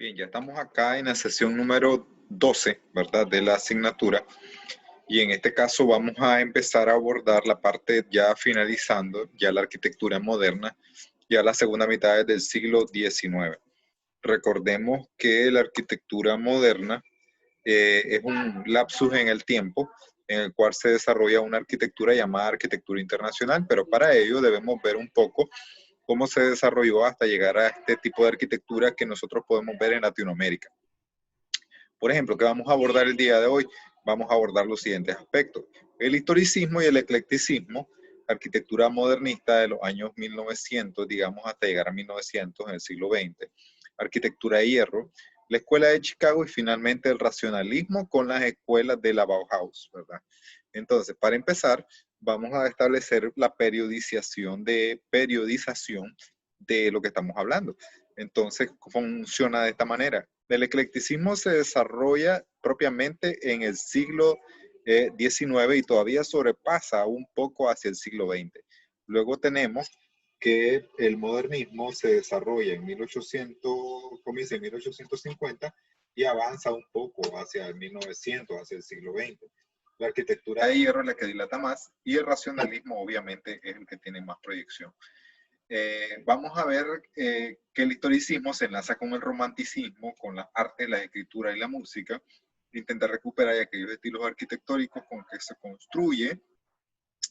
Bien, ya estamos acá en la sesión número 12, ¿verdad? De la asignatura. Y en este caso vamos a empezar a abordar la parte ya finalizando, ya la arquitectura moderna, ya la segunda mitad del siglo XIX. Recordemos que la arquitectura moderna es un lapsus en el tiempo en el cual se desarrolla una arquitectura llamada arquitectura internacional, pero para ello debemos ver un poco cómo se desarrolló hasta llegar a este tipo de arquitectura que nosotros podemos ver en Latinoamérica. Por ejemplo, ¿qué vamos a abordar el día de hoy? Vamos a abordar los siguientes aspectos. El historicismo y el eclecticismo, arquitectura modernista de los años 1900, digamos, hasta llegar a 1900 en el siglo XX. Arquitectura de hierro, la escuela de Chicago y finalmente el racionalismo con las escuelas de la Bauhaus, ¿verdad? Entonces, para empezar, vamos a establecer la periodización de lo que estamos hablando. Entonces, funciona de esta manera. El eclecticismo se desarrolla propiamente en el siglo XIX y todavía sobrepasa un poco hacia el siglo XX. Luego tenemos que el modernismo se desarrolla en 1800, comienza en 1850 y avanza un poco hacia el 1900, hacia el siglo XX. La arquitectura de hierro es la que dilata más y el racionalismo obviamente es el que tiene más proyección. Vamos a ver que el historicismo se enlaza con el romanticismo, con las artes, la escritura y la música. Intenta recuperar aquellos estilos arquitectónicos con que se construye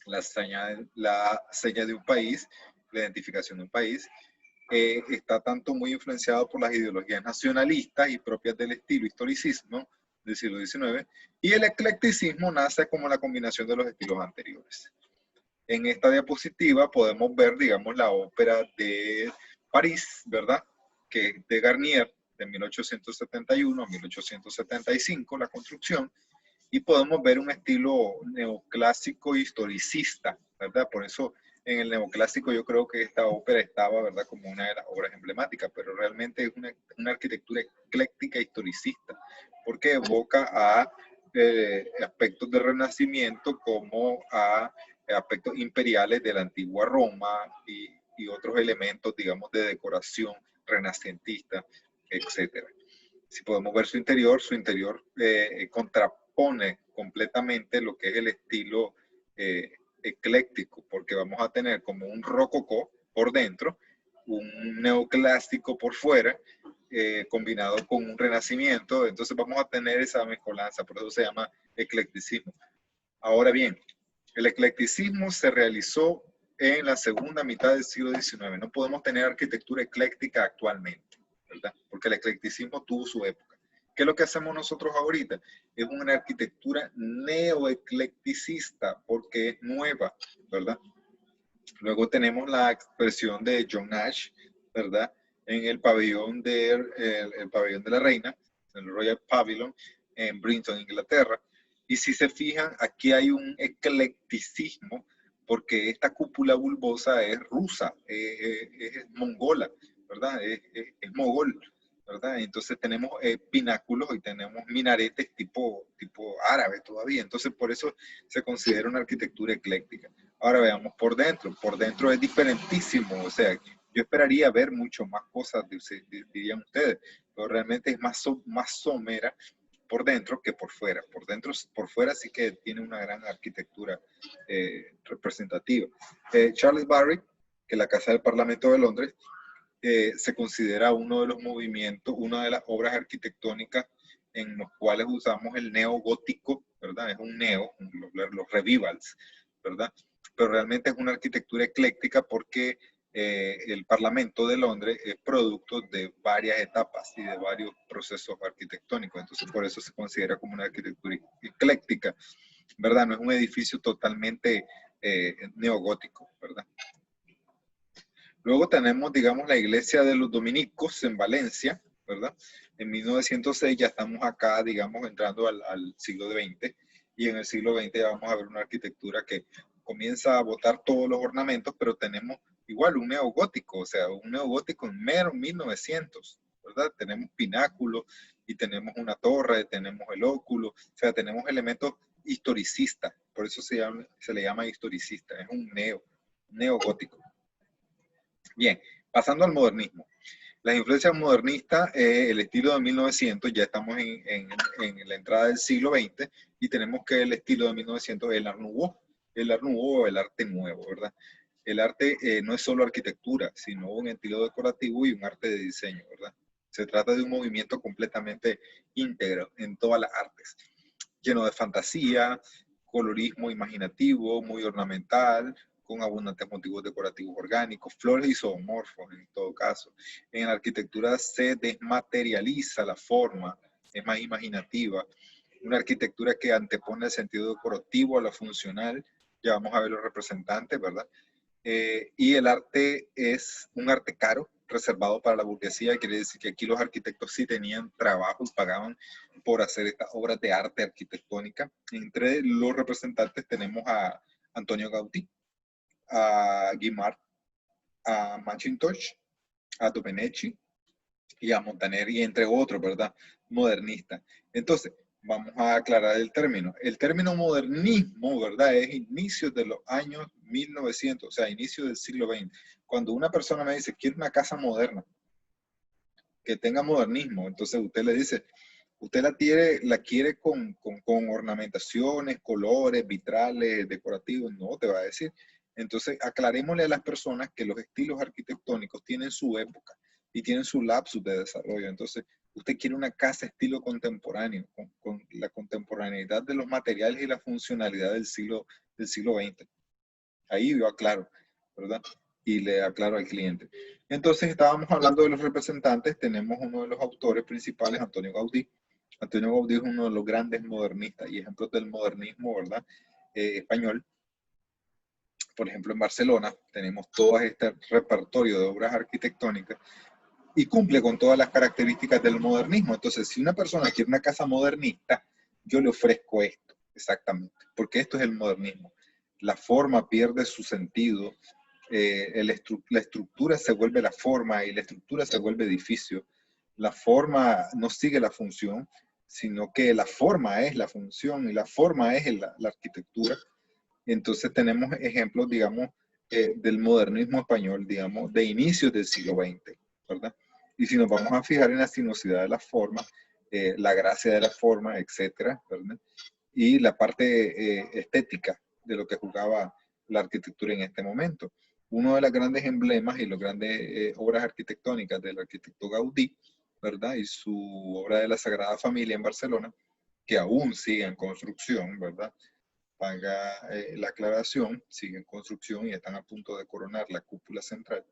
la seña de un país, la identificación de un país. Está tanto muy influenciado por las ideologías nacionalistas y propias del estilo historicismo del siglo XIX, y el eclecticismo nace como la combinación de los estilos anteriores. En esta diapositiva podemos ver, digamos, la ópera de París, ¿verdad? Que es de Garnier, de 1871 a 1875, la construcción, y podemos ver un estilo neoclásico historicista, ¿verdad? Por eso en el neoclásico yo creo que esta ópera estaba, ¿verdad?, como una de las obras emblemáticas, pero realmente es una arquitectura ecléctica historicista, porque evoca a aspectos del Renacimiento como a aspectos imperiales de la antigua Roma y otros elementos, digamos, de decoración renacentista, etcétera. Si podemos ver su interior contrapone completamente lo que es el estilo ecléctico, porque vamos a tener como un rococó por dentro, un neoclásico por fuera, combinado con un renacimiento. Entonces vamos a tener esa mezcolanza, por eso se llama eclecticismo. Ahora bien, el eclecticismo se realizó en la segunda mitad del siglo XIX. No podemos tener arquitectura ecléctica actualmente, ¿verdad? Porque el eclecticismo tuvo su época. ¿Qué es lo que hacemos nosotros ahorita? Es una arquitectura neoeclecticista porque es nueva, ¿verdad? Luego tenemos la expresión de John Nash, ¿verdad? En el pabellón el pabellón de la reina, el Royal Pavilion, en Brinton, Inglaterra. Y si se fijan, aquí hay un eclecticismo porque esta cúpula bulbosa es rusa, es mongola, ¿verdad? Es mogol, ¿verdad? Entonces tenemos pináculos y tenemos minaretes tipo árabe todavía. Entonces por eso se considera una arquitectura ecléctica. Ahora veamos por dentro. Por dentro es diferentísimo. O sea, yo esperaría ver mucho más cosas, dirían ustedes, pero realmente es más somera por dentro que por fuera. Por fuera sí que tiene una gran arquitectura representativa. Charles Barry, que es la Casa del Parlamento de Londres, se considera uno de los movimientos, una de las obras arquitectónicas en los cuales usamos el neogótico, ¿verdad? Es un los revivals, ¿verdad? Pero realmente es una arquitectura ecléctica porque el Parlamento de Londres es producto de varias etapas y de varios procesos arquitectónicos. Entonces, por eso se considera como una arquitectura ecléctica, ¿verdad? No es un edificio totalmente neogótico, ¿verdad? Luego tenemos, digamos, la iglesia de los dominicos en Valencia, ¿verdad? En 1906 ya estamos acá, digamos, entrando al siglo XX, y en el siglo XX ya vamos a ver una arquitectura que comienza a botar todos los ornamentos, pero tenemos igual un neogótico, o sea, un neogótico en mero 1900, ¿verdad? Tenemos pináculos y tenemos una torre, tenemos el óculo, o sea, tenemos elementos historicistas, por eso se le llama historicista, es un neogótico. Bien, pasando al modernismo. Las influencias modernistas, el estilo de 1900, ya estamos en la entrada del siglo XX, y tenemos que el estilo de 1900 es el Art Nouveau o el arte nuevo, ¿verdad? El arte no es solo arquitectura, sino un estilo decorativo y un arte de diseño, ¿verdad? Se trata de un movimiento completamente íntegro en todas las artes, lleno de fantasía, colorismo imaginativo, muy ornamental, con abundantes motivos decorativos orgánicos, flores y zoomorfos en todo caso. En la arquitectura se desmaterializa la forma, es más imaginativa, una arquitectura que antepone el sentido decorativo a lo funcional. Ya vamos a ver los representantes, ¿verdad? Y el arte es un arte caro, reservado para la burguesía. Quiere decir que aquí los arquitectos sí tenían trabajo y pagaban por hacer estas obras de arte arquitectónica. Entre los representantes tenemos a Antonio Gaudí, a Guimard, a Mackintosh, a Domenici y a Montaner, y entre otros, ¿verdad? Modernistas. Entonces, vamos a aclarar el término. El término modernismo, ¿verdad? Es inicios de los años 1900, o sea, inicio del siglo XX. Cuando una persona me dice, quiero una casa moderna, que tenga modernismo, entonces usted le dice, usted la quiere con ornamentaciones, colores, vitrales, decorativos, no te va a decir. Entonces, aclarémosle a las personas que los estilos arquitectónicos tienen su época y tienen su lapsus de desarrollo. Entonces, usted quiere una casa estilo contemporáneo, con la contemporaneidad de los materiales y la funcionalidad del siglo XX. Ahí yo aclaro, ¿verdad? Y le aclaro al cliente. Entonces, estábamos hablando de los representantes. Tenemos uno de los autores principales, Antonio Gaudí. Antonio Gaudí es uno de los grandes modernistas y ejemplos del modernismo, ¿verdad? Español. Por ejemplo, en Barcelona tenemos todo este repertorio de obras arquitectónicas y cumple con todas las características del modernismo. Entonces, si una persona quiere una casa modernista, yo le ofrezco esto, exactamente, porque esto es el modernismo. La forma pierde su sentido, la estructura se vuelve la forma y la estructura se vuelve edificio. La forma no sigue la función, sino que la forma es la función y la forma es la arquitectura. Entonces tenemos ejemplos, digamos, del modernismo español, digamos, de inicios del siglo XX, ¿verdad? Y si nos vamos a fijar en la sinuosidad de la forma, la gracia de la forma, etcétera, ¿verdad? Y la parte estética de lo que jugaba la arquitectura en este momento. Uno de los grandes emblemas y las grandes obras arquitectónicas del arquitecto Gaudí, ¿verdad? Y su obra de la Sagrada Familia en Barcelona, que aún sigue en construcción, ¿verdad? Paga la aclaración, sigue en construcción y están a punto de coronar la cúpula central.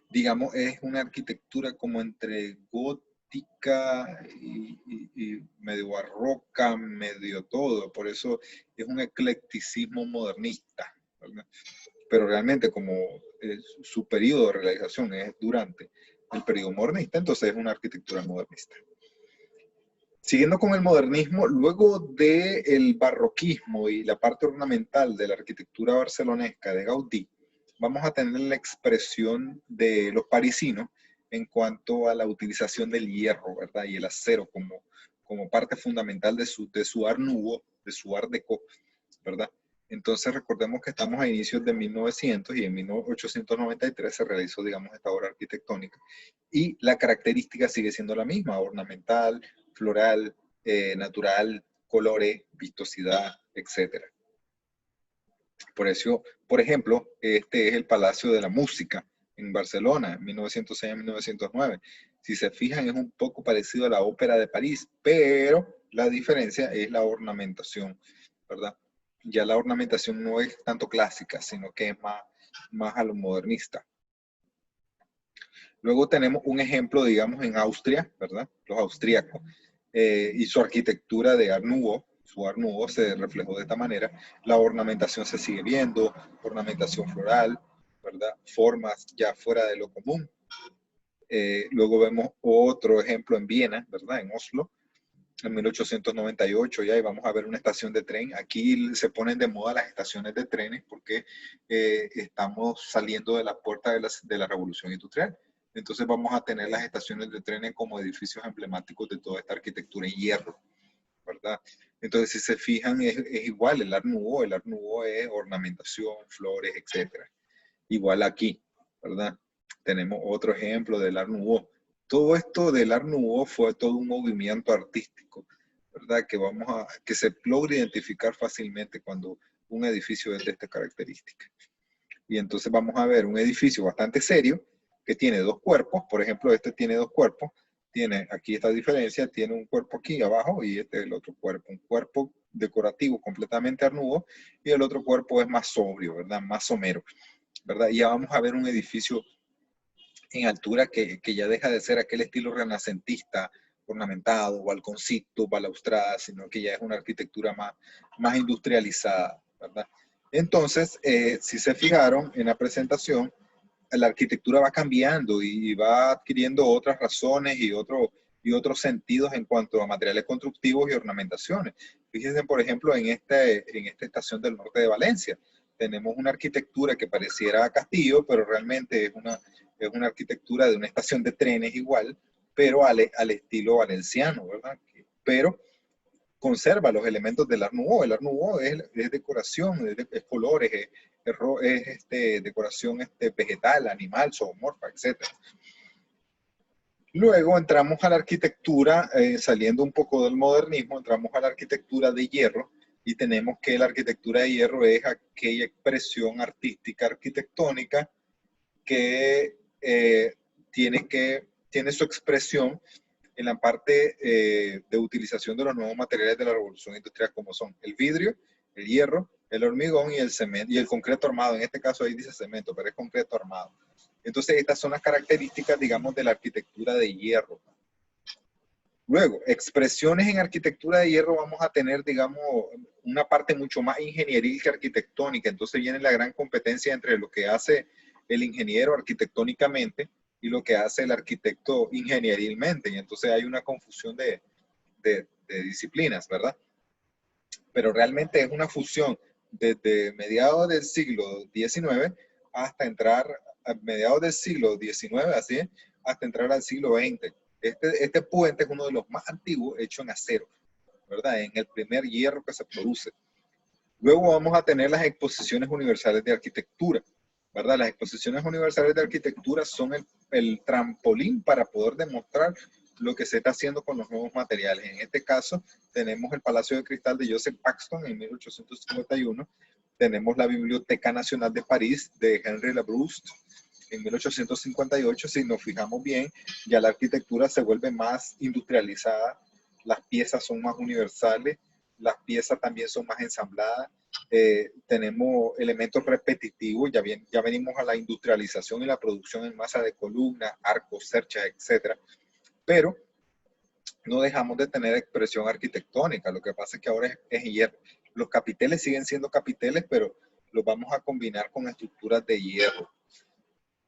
Digamos, es una arquitectura como entre gótica y medio barroca, medio todo. Por eso es un eclecticismo modernista, ¿verdad? Pero realmente como su periodo de realización es durante el periodo modernista, entonces es una arquitectura modernista. Siguiendo con el modernismo, luego del barroquismo y la parte ornamental de la arquitectura barcelonesca de Gaudí, vamos a tener la expresión de los parisinos en cuanto a la utilización del hierro, ¿verdad? Y el acero como parte fundamental de su Art Nouveau, de su Art Deco, ¿verdad? Entonces recordemos que estamos a inicios de 1900 y en 1893 se realizó, digamos, esta obra arquitectónica. Y la característica sigue siendo la misma, ornamental, floral, natural, colores, vistosidad, etc. Por eso, por ejemplo, este es el Palacio de la Música en Barcelona, en 1906 a 1909. Si se fijan, es un poco parecido a la Ópera de París, pero la diferencia es la ornamentación, ¿verdad? Ya la ornamentación no es tanto clásica, sino que es más a lo modernista. Luego tenemos un ejemplo, digamos, en Austria, ¿verdad? Los austríacos y su arquitectura de Art Nouveau. Su Art Nouveau se reflejó de esta manera. La ornamentación se sigue viendo, ornamentación floral, ¿verdad? Formas ya fuera de lo común. Luego vemos otro ejemplo en Viena, ¿verdad? En Oslo, en 1898 ya, y vamos a ver una estación de tren. Aquí se ponen de moda las estaciones de trenes porque estamos saliendo de la puerta de la revolución industrial. Entonces vamos a tener las estaciones de trenes como edificios emblemáticos de toda esta arquitectura en hierro, ¿verdad? Entonces si se fijan es igual el Art Nouveau es ornamentación, flores, etc. Igual aquí, ¿verdad? Tenemos otro ejemplo del Art Nouveau. Todo esto del Art Nouveau fue todo un movimiento artístico, ¿verdad? Que se logra identificar fácilmente cuando un edificio es de esta característica. Y entonces vamos a ver un edificio bastante serio que tiene dos cuerpos. Por ejemplo, este tiene dos cuerpos. Tiene aquí esta diferencia, tiene un cuerpo aquí abajo y este es el otro cuerpo. Un cuerpo decorativo completamente Art Nouveau y el otro cuerpo es más sobrio, ¿verdad? Más somero, ¿verdad? Y ya vamos a ver un edificio en altura que ya deja de ser aquel estilo renacentista, ornamentado, balconcito, balaustrada, sino que ya es una arquitectura más industrializada, ¿verdad? Entonces, si se fijaron en la presentación, la arquitectura va cambiando y va adquiriendo otras razones y otros sentidos en cuanto a materiales constructivos y ornamentaciones. Fíjense, por ejemplo, en esta estación del norte de Valencia. Tenemos una arquitectura que pareciera castillo, pero realmente es una arquitectura de una estación de trenes igual, pero al estilo valenciano, ¿verdad? Pero conserva los elementos del Art Nouveau. El Art Nouveau es decoración, es colores, es decoración vegetal, animal, zoomorfa, etc. Luego entramos a la arquitectura, saliendo un poco del modernismo, entramos a la arquitectura de hierro y tenemos que la arquitectura de hierro es aquella expresión artística arquitectónica que tiene su expresión en la parte de utilización de los nuevos materiales de la revolución industrial, como son el vidrio, el hierro, el hormigón y el cemento, y el concreto armado. En este caso ahí dice cemento, pero es concreto armado. Entonces estas son las características, digamos, de la arquitectura de hierro. Luego, expresiones en arquitectura de hierro vamos a tener, digamos, una parte mucho más ingenieril que arquitectónica. Entonces viene la gran competencia entre lo que hace el ingeniero arquitectónicamente y lo que hace el arquitecto ingenierilmente. Y entonces hay una confusión de disciplinas, ¿verdad? Pero realmente es una fusión desde mediados del siglo XIX hasta entrar a mediados del siglo XIX, así, hasta entrar al siglo XX. Este puente es uno de los más antiguos hecho en acero, ¿verdad? En el primer hierro que se produce. Luego vamos a tener las exposiciones universales de arquitectura, ¿verdad? Las exposiciones universales de arquitectura son el trampolín para poder demostrar lo que se está haciendo con los nuevos materiales. En este caso, tenemos el Palacio de Cristal de Joseph Paxton en 1851, tenemos la Biblioteca Nacional de París de Henri Labrouste en 1858. Si nos fijamos bien, ya la arquitectura se vuelve más industrializada, las piezas son más universales, las piezas también son más ensambladas, tenemos elementos repetitivos, ya venimos a la industrialización y la producción en masa de columnas, arcos, cerchas, etc. Pero no dejamos de tener expresión arquitectónica. Lo que pasa es que ahora es hierro. Los capiteles siguen siendo capiteles, pero los vamos a combinar con estructuras de hierro.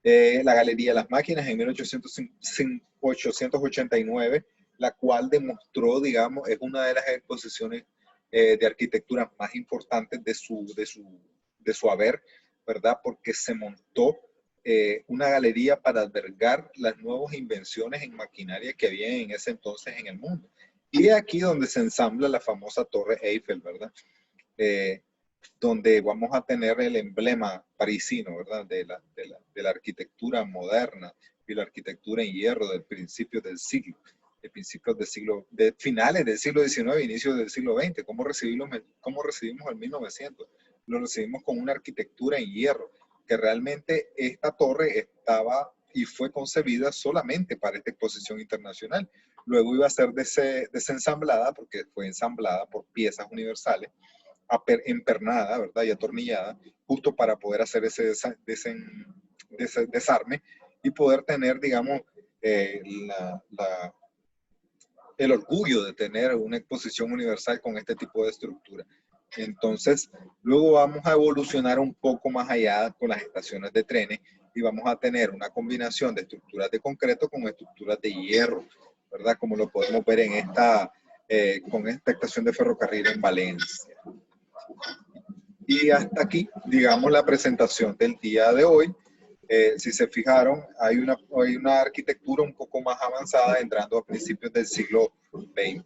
La Galería de las Máquinas en 1889, la cual demostró, digamos, es una de las exposiciones de arquitectura más importantes de su haber, ¿verdad? Porque se montó una galería para albergar las nuevas invenciones en maquinaria que había en ese entonces en el mundo. Y es aquí donde se ensambla la famosa Torre Eiffel, ¿verdad? Donde vamos a tener el emblema parisino, ¿verdad? De la arquitectura moderna y la arquitectura en hierro del principio del siglo, de finales del siglo XIX, inicios del siglo XX. ¿Cómo recibimos el 1900? Lo recibimos con una arquitectura en hierro, que realmente esta torre estaba y fue concebida solamente para esta exposición internacional. Luego iba a ser desensamblada, porque fue ensamblada por piezas universales, empernada, ¿verdad? Y atornillada, justo para poder hacer ese desarme y poder tener, digamos, el orgullo de tener una exposición universal con este tipo de estructura. Entonces, luego vamos a evolucionar un poco más allá con las estaciones de trenes y vamos a tener una combinación de estructuras de concreto con estructuras de hierro, ¿verdad? Como lo podemos ver en con esta estación de ferrocarril en Valencia. Y hasta aquí, digamos, la presentación del día de hoy. Si se fijaron, hay una arquitectura un poco más avanzada entrando a principios del siglo XX.